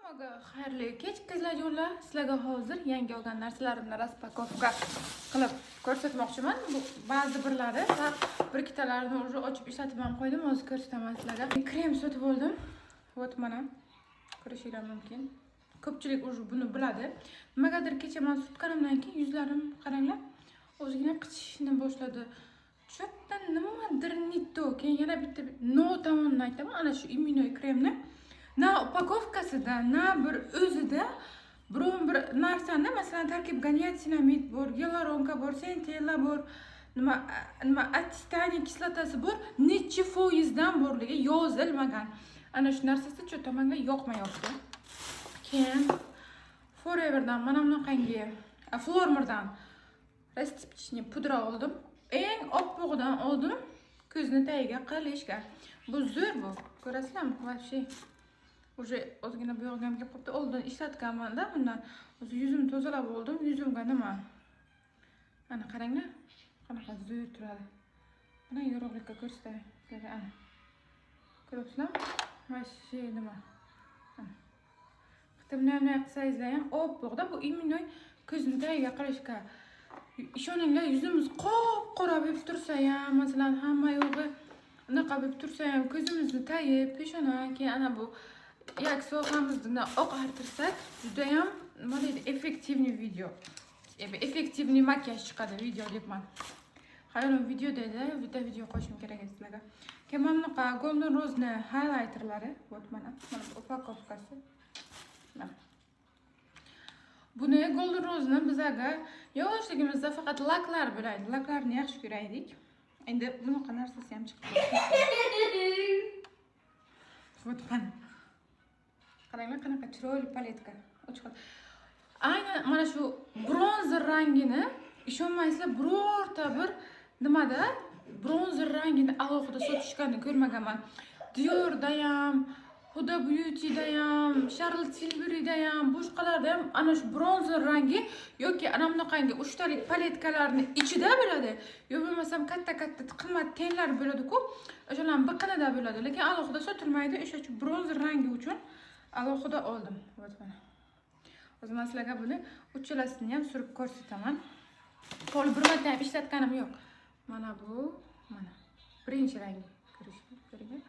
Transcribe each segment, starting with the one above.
Hammaga xayrli kech qizlarjo'lar. Sizlarga hozir yangi olgan narsalarimni raspakovka qilib ko'rsatmoqchiman. Bu ba'zi birlari va bir ikkitalarini уже ochib ishlatib ham qo'ydim. Hozir ko'rsataman sizlarga. Krem sotib oldim. Вот mana ko'rishingiz mumkin. Ko'pchilik уже buni biladi. Nimagadir kecha men sutganimdan keyin yuzlarim qaranglar, o'zigina qichishishni boshladi. Cho'tta nimadir nitto. Keyin yana bitta no tomondan aytaman, ana shu immunoy kremni na upakovkasida, na bir o'zida biron bir narsani, masalan, tarkibida niacinamid bor, gyaluronka bor, centella bor, nima atistaniya kislotasi bor, necha foizdan borligi yozilmagan. Ana shu narsasi cho'ta menga yoqmayapti. Keyin Forever'dan mana bunaqangi Flormer'dan rastipchni pudra oldim. Eng oppog'idan oldim. Ko'zni tagiga qilishga. Bu zo'r bu. Ko'rasizlarmi? Вообще уже ozgina bo'yog'im kelib qopti. Oldin ishlatganman-da bundan. O'zi yuzimni tozalab oldim. Yuzimga nima? Ana qaranglar. Qanaqa zo'r turadi. Mana yorug'likka ko'rsatay. Ana. Ko'ryapsizlarmi? Вообще nima? Qtimni qilsangizlar ham oppoqda bu immunoy ko'zni tagiga qilishga. Ishoninglar, yuzimiz qop-qora bo'lib tursa ham, masalan, hamma yo'g'i unaqa bo'lib tursa ham, ko'zimizni tayib, peshona, keyin ana bu yak sohamizni oqartirsak, juda ham nima deydi, effektivniy video. Effektivniy makiyaj chiqadi video debman. Xayolim video dedi, bitta video qo'shim kerak edi sizlarga. Keyin mana bunaqa Golden Rose'ni highlighterlari, вот mana upakovkasi. Buni Golden Rose'ni bizga yoshligimizda faqat laklar bo'laydi. Laklarni yaxshi ko'raydik. Endi bunaqa narsasi ham chiqdi. Вот mana. Qaranglar, qanaqa chiroyli paletka. Ochiq. Aynan mana shu bronzer rangini ishonmaysizlar, birorta bir nimada bronzer rangini alohida sotishganini ko'rmaganman. Dior'da ham, Huda Beauty'da ham, Charlotte Tilbury'da ham, boshqalarda ham ana shu bronzer rangi yoki ana bunaqangi 3 talik paletkalarning ichida bo'ladi. Yo bo'lmasam katta-katta qimmat tenlar bo'ladi-ku, o'shalarning biqinida bo'ladi, lekin alohida sotilmaydi. O'sha uchun bronzer rangi uchun alohida oldim. Вот mana. O'zim sizlarga buni uchalasini ham surib ko'rsataman. Qo'l bir marta ham ishlatganim yo'q. Mana bu, mana. Birinchi rangi. Ko'rishingiz.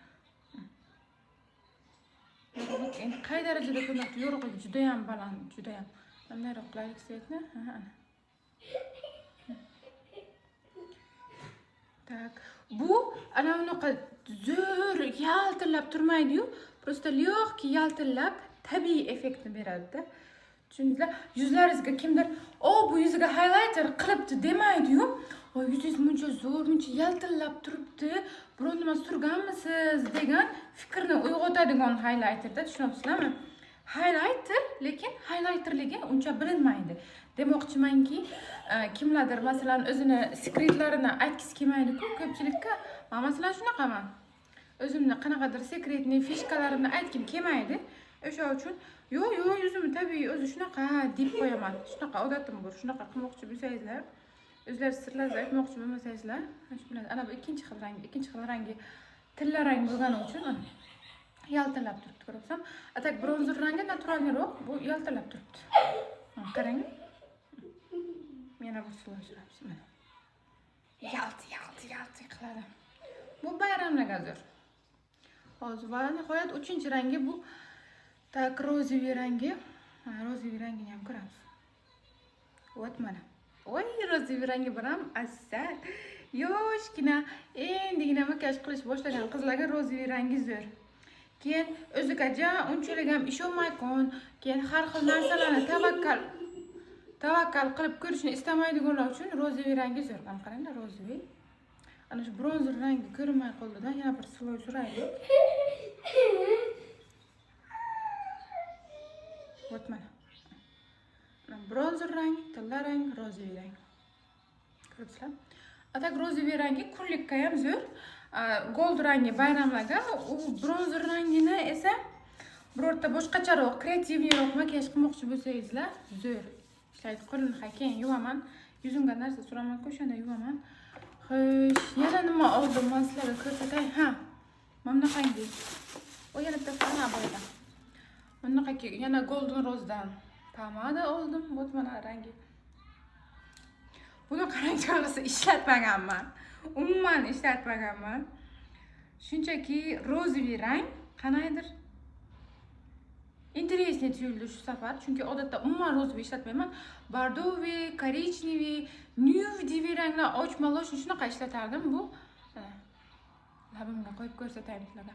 Endi qay darajada ko'rinadi? Yorug'ligi juda ham baland, juda ham. Qanday qilaylik svetni? Tak. Bu ana unaqa zo'r yaltillab turmaydi-yu, просто лёгкий yaltillab tabiiy effektni beradi-da. Tushundingizlar? Yuzlaringizga kimdir, bu yuziga highlighter qilibdi demaydi-yu. Yuzingiz buncha zo'r, buncha yaltillab turibdi, biron nima surganmisiz degan fikrni uyg'otadigan highlighterda, tushunyapsizlarmi? Highlighter, lekin highlighterligi uncha bilinmaydi. Demoqchimanki, kimlardir masalan o'zini sekretlarini aytgisi kelmaydi-ku ko'pchilikka. Men masalan shunaqaman. O'zimni qanaqadir sekretniy fishkalarimni aytgim kelmaydi. O'sha uchun yo'q, yuzimni tabiiy o'zi shunaqa deb qo'yaman. Shunaqa odatim bor. Shunaqa qilmoqchi bo'lsangizlar, o'zlar sirlarni aytmoqchi bo'lmasangizlar, shu bilan ana bu ikkinchi xil rangi tilla rang bo'lgani uchun yaltillab turibdi, ko'ryapsizmi? Atak bronzer rangi naturalniroq, bu yaltillab turibdi. Qarang. Yana bir sulashiramiz mana. Yalti qiladi. Bu bayramlarga zo'r. Hozir va nihoyat 3-rangi bu tak roziy rangi. Roziy rangini ham ko'ramiz. Вот mana. Voy, roziy rangi bilan asal. Yoshgina, endigina makiyaj qilish boshlagan qizlarga roziy rangi zo'r. Keyin o'ziga unchalik ham ishonmay qon, keyin har xil narsalarni tavakkal qilib ko'rishni istamaydiganlar uchun roziy rangi zo'r. Mana qaranglar, roziy. Ana shu bronzer rangi ko'rinmay qoldi-da, yana bir sloy suraylik. Вот mana. Bronzer rang, tilla rang, roziy rang. Ko'rsizlar? Atak roziy rangi kunlikka ham zo'r. Gold rangi bayramlarga, u bronzer rangini esa birorta boshqacharoq, kreativniroq makiyaj qilmoqchi bo'lsangizlar, zo'r. Ishlaydi. Qo'limni keyin yuvaman. Yuzimga narsa suraman-ku, shunda yuvaman. Xo'sh, yana nima oldim men sizlarga ko'rsatay. Mana bunaqangi. O yana bitta ana bo'ladi. Bunaqaki yana Golden Rose'dan pomada oldim. Bu mana rangi. Buni qarang, to'g'risi ishlatmaganman. Umuman ishlatmaganman. Shunchaki rozeviy rang qanaydir интересный tuyuldi shu safar. Chunki odatda umuman rozeviy ishlatmayman. Bordoviy, korичневый, nude ranglar ochma-loch shunaqa ishlatardim. Bu labimga qo'yib ko'rsatayin sizlarga.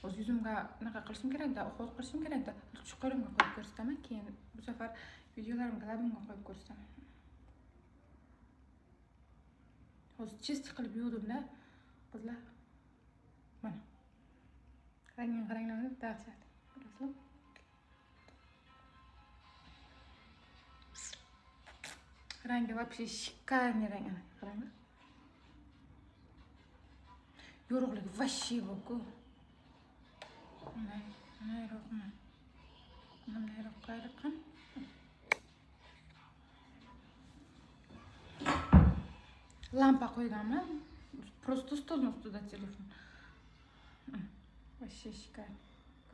O'z yuzimga nima qilishim kerak-da, uxlab qilishim kerak-da. Chuqurimga qo'yib ko'rsataman, keyin bu safar videolarimga labimga qo'yib ko'rsataman. Hozir chist qilib yuvdim-da, qizlar. Mana. Rangini qaranglar, dahshat. Ko'rasizmi? Rangi вообще шикарный rang. Qaranglar. Yorug'ligi вообще yo'q-ku. Mana yo'qmi? Mana yo'q qayriqqan. Lampa qo'yganman. Просто stolni ustida telefon. Вообще шикарный.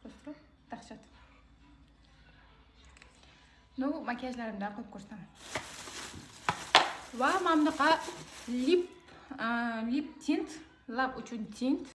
Просто dahshat. Ну, makiyajlarimdan qo'yib ko'rsataman. Va mana bunaqa lip tint, lab uchun tint